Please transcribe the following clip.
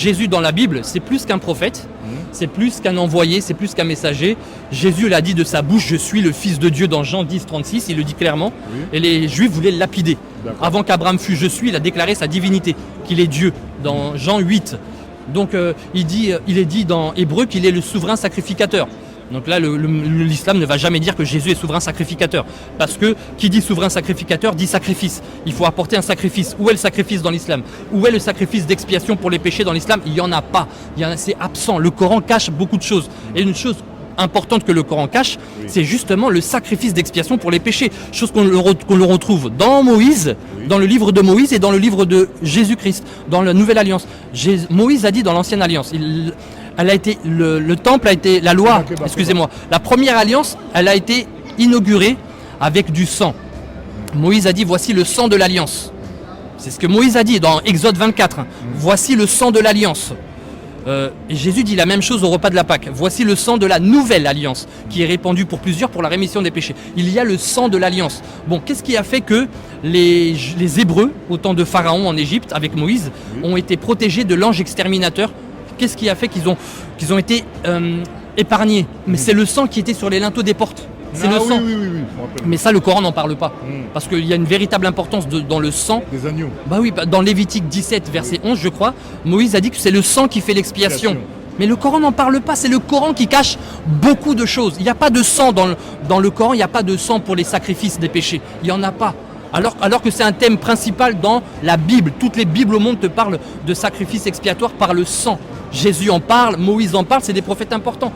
Jésus dans la Bible, c'est plus qu'un prophète, c'est plus qu'un envoyé, c'est plus qu'un messager. Jésus l'a dit de sa bouche, je suis le Fils de Dieu dans Jean 10, 36, il le dit clairement. Oui. Et les Juifs voulaient le lapider. Avant qu'Abraham fût je suis, il a déclaré sa divinité, qu'il est Dieu, dans Jean 8. Donc il est dit dans Hébreu qu'il est le souverain sacrificateur. Donc là, l'islam ne va jamais dire que Jésus est souverain sacrificateur. Parce que qui dit souverain sacrificateur dit sacrifice. Il faut apporter un sacrifice. Où est le sacrifice dans l'islam? Où est le sacrifice d'expiation pour les péchés dans l'islam? Il n'y en a pas. C'est absent. Le Coran cache beaucoup de choses. Et une chose importante que le Coran cache, c'est justement le sacrifice d'expiation pour les péchés. Chose qu'on le retrouve dans Moïse, dans le livre de Moïse et dans le livre de Jésus-Christ, dans la Nouvelle Alliance. Moïse a dit dans l'Ancienne Alliance, le temple a été, la loi, excusez-moi, la première alliance, elle a été inaugurée avec du sang. Moïse a dit, voici le sang de l'alliance. C'est ce que Moïse a dit dans Exode 24. Voici le sang de l'alliance. Et Jésus dit la même chose au repas de la Pâque. Voici le sang de la nouvelle alliance qui est répandu pour plusieurs pour la rémission des péchés. Il y a le sang de l'alliance. Bon, qu'est-ce qui a fait que les Hébreux, au temps de Pharaon en Égypte, avec Moïse, ont été protégés de l'ange exterminateur? Qu'est-ce qui a fait qu'ils ont été épargnés? Mais c'est le sang qui était sur les linteaux des portes. C'est le sang. Oui. Mais ça, le Coran n'en parle pas. Parce qu'il y a une véritable importance dans le sang. Des agneaux. Bah oui, dans Lévitique 17, verset 11, je crois, Moïse a dit que c'est le sang qui fait l'expiation. Mais le Coran n'en parle pas. C'est le Coran qui cache beaucoup de choses. Il n'y a pas de sang dans le Coran. Il n'y a pas de sang pour les sacrifices des péchés. Il n'y en a pas. Alors que c'est un thème principal dans la Bible. Toutes les Bibles au monde te parlent de sacrifices expiatoires par le sang. Jésus en parle, Moïse en parle, c'est des prophètes importants.